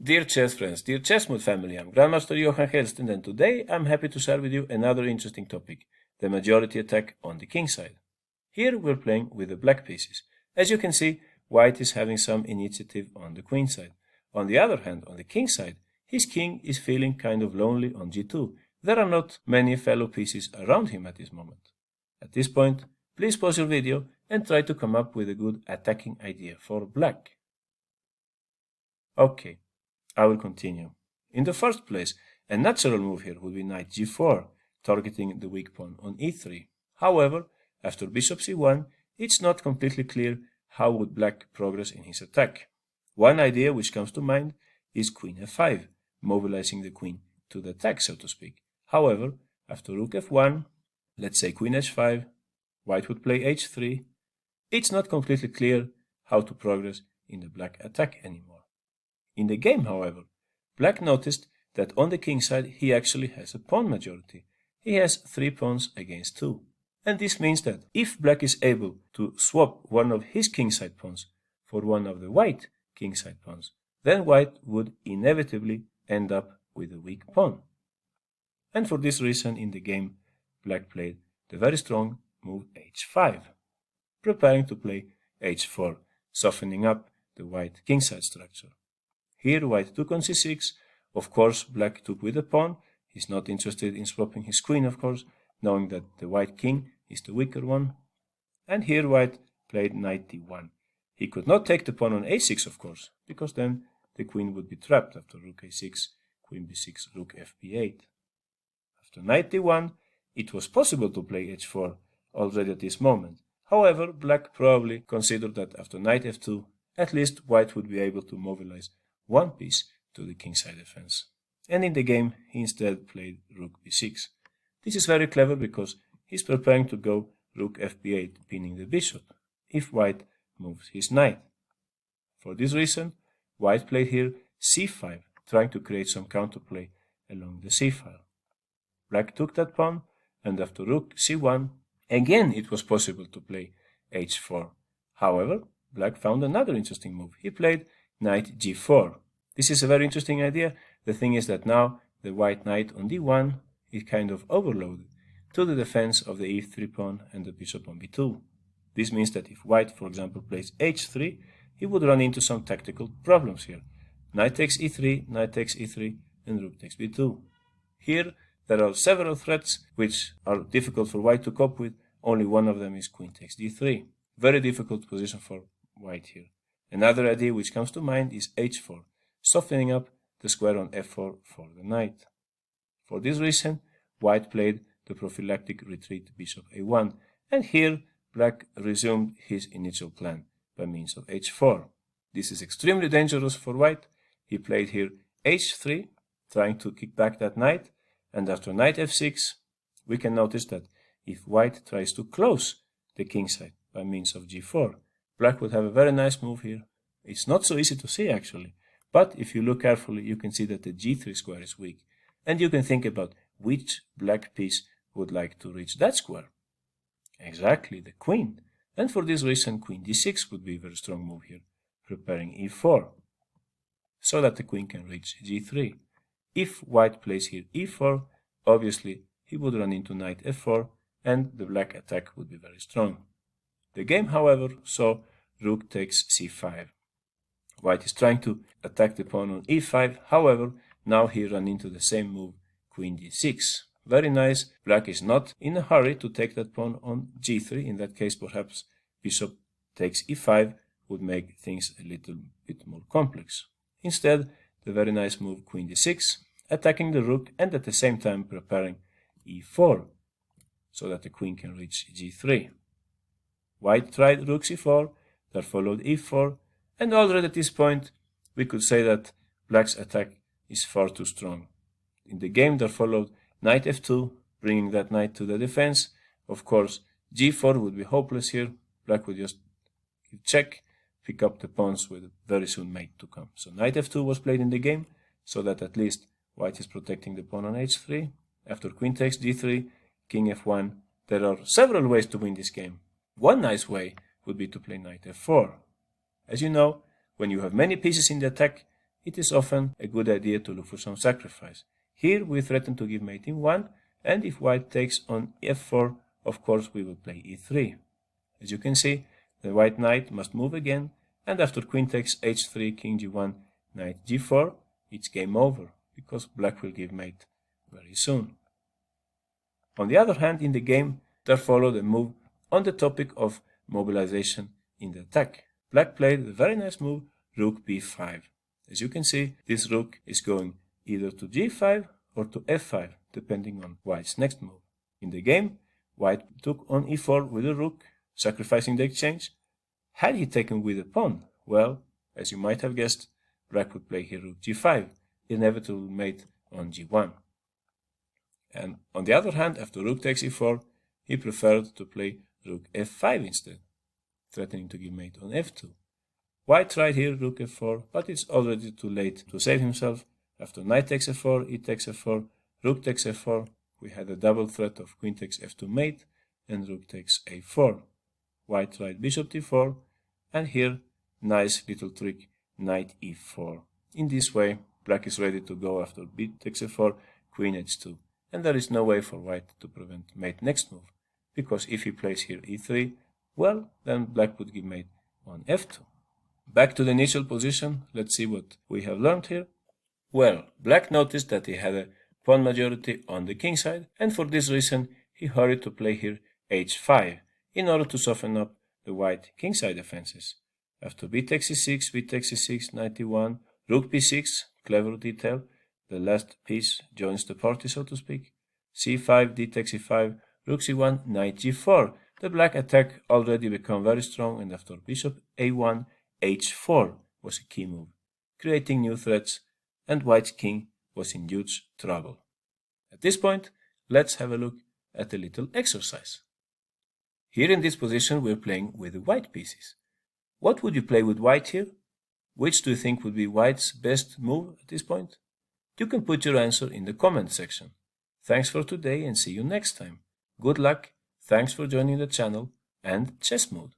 Dear chess friends, dear Chessmood family, I'm Grandmaster Johan Hellsten, and today I'm happy to share with you another interesting topic, the majority attack on the king side. Here we're playing with the black pieces. As you can see, white is having some initiative on the queen side. On the other hand, on the king side, his king is feeling kind of lonely on g2. There are not many fellow pieces around him at this moment. At this point, please pause your video and try to come up with a good attacking idea for black. Okay. I will continue. In the first place, a natural move here would be knight g4, targeting the weak pawn on e3. However, after bishop c1, it's not completely clear how would black progress in his attack. One idea which comes to mind is queen f5, mobilizing the queen to the attack, so to speak. However, after rook f1, let's say queen h5, white would play h3. It's not completely clear how to progress in the black attack anymore. In the game, however, black noticed that on the king side he actually has a pawn majority. He has 3 pawns against 2. And this means that if black is able to swap one of his kingside pawns for one of the white kingside pawns, then white would inevitably end up with a weak pawn. And for this reason in the game, black played the very strong move h5, preparing to play h4, softening up the white kingside structure. Here white took on c6, of course black took with the pawn. He's not interested in swapping his queen, of course, knowing that the white king is the weaker one. And here white played knight d1. He could not take the pawn on a6, of course, because then the queen would be trapped after rook a6, queen b6, rook fb8. After knight d1, it was possible to play h4 already at this moment. However, black probably considered that after knight f2, at least white would be able to mobilize one piece to the kingside defense. And in the game, he instead played rook b6. This is very clever because he's preparing to go rook fb8, pinning the bishop, if white moves his knight. For this reason, white played here c5, trying to create some counterplay along the c file. Black took that pawn, and after rook c1, again it was possible to play h4. However, black found another interesting move. He played knight g4. This is a very interesting idea. The thing is that now the white knight on d1 is kind of overloaded to the defense of the e3 pawn and the bishop on b2. This means that if white, for example, plays h3, he would run into some tactical problems here. Knight takes e3, knight takes e3, and rook takes b2. Here there are several threats which are difficult for white to cope with. Only one of them is queen takes d3. Very difficult position for white here. Another idea which comes to mind is h4, softening up the square on f4 for the knight. For this reason, white played the prophylactic retreat bishop a1, and here black resumed his initial plan by means of h4. This is extremely dangerous for white. He played here h3, trying to kick back that knight, and after knight f6, we can notice that if white tries to close the kingside by means of g4, black would have a very nice move here. It's not so easy to see actually, but if you look carefully, you can see that the g3 square is weak, and you can think about which black piece would like to reach that square. Exactly, the queen. And for this reason, queen d6 would be a very strong move here, preparing e4, so that the queen can reach g3. If white plays here e4, obviously he would run into knight f4, and the black attack would be very strong. The game, however, saw rook takes c5. White is trying to attack the pawn on e5, however, now he ran into the same move, queen d6. Very nice. Black is not in a hurry to take that pawn on g3. In that case, perhaps bishop takes e5 would make things a little bit more complex. Instead, the very nice move, queen d6, attacking the rook and at the same time preparing e4, so that the queen can reach g3. White tried rook c4, there followed e4, and already at this point we could say that black's attack is far too strong. In the game there followed knight f2, bringing that knight to the defense. Of course, g4 would be hopeless here. Black would just check, pick up the pawns with very soon mate to come. So knight f2 was played in the game, so that at least white is protecting the pawn on h3. After queen takes d3, king f1. There are several ways to win this game. One nice way would be to play knight f4. As you know, when you have many pieces in the attack, it is often a good idea to look for some sacrifice. Here we threaten to give mate in 1, and if white takes on f4, of course we will play e3. As you can see, the white knight must move again, and after queen takes h3, king g1, knight g4, it's game over, because black will give mate very soon. On the other hand, in the game, there followed a move on the topic of mobilization in the attack. Black played the very nice move, rook b5. As you can see, this rook is going either to g5 or to f5, depending on white's next move. In the game, white took on e4 with a rook, sacrificing the exchange. Had he taken with a pawn, well, as you might have guessed, black would play here rook g5, inevitable mate on g1. And on the other hand, after rook takes e4, he preferred to play rook f5 instead, threatening to give mate on f2. White tried here rook f4, but it's already too late to save himself. After knight takes f4, e takes f4, rook takes f4, we had a double threat of queen takes f2 mate, and rook takes a4. White tried bishop d4, and here, nice little trick, knight e4. In this way, black is ready to go after b takes f4, queen h2, and there is no way for white to prevent mate next move, because if he plays here e3, well, then black would give mate on f2. Back to the initial position, let's see what we have learned here. Well, black noticed that he had a pawn majority on the king side, and for this reason he hurried to play here h5 in order to soften up the white kingside defenses. After b takes e6, b takes e6, knight e1, rook b6, clever detail, the last piece joins the party, so to speak, c5, d takes e5, rook c1, knight g4. The black attack already became very strong, and after bishop a1, h4 was a key move, creating new threats, and white's king was in huge trouble. At this point, let's have a look at a little exercise. Here in this position we're playing with the white pieces. What would you play with white here? Which do you think would be white's best move at this point? You can put your answer in the comment section. Thanks for today and see you next time. Good luck, thanks for joining the channel, and Chessmood.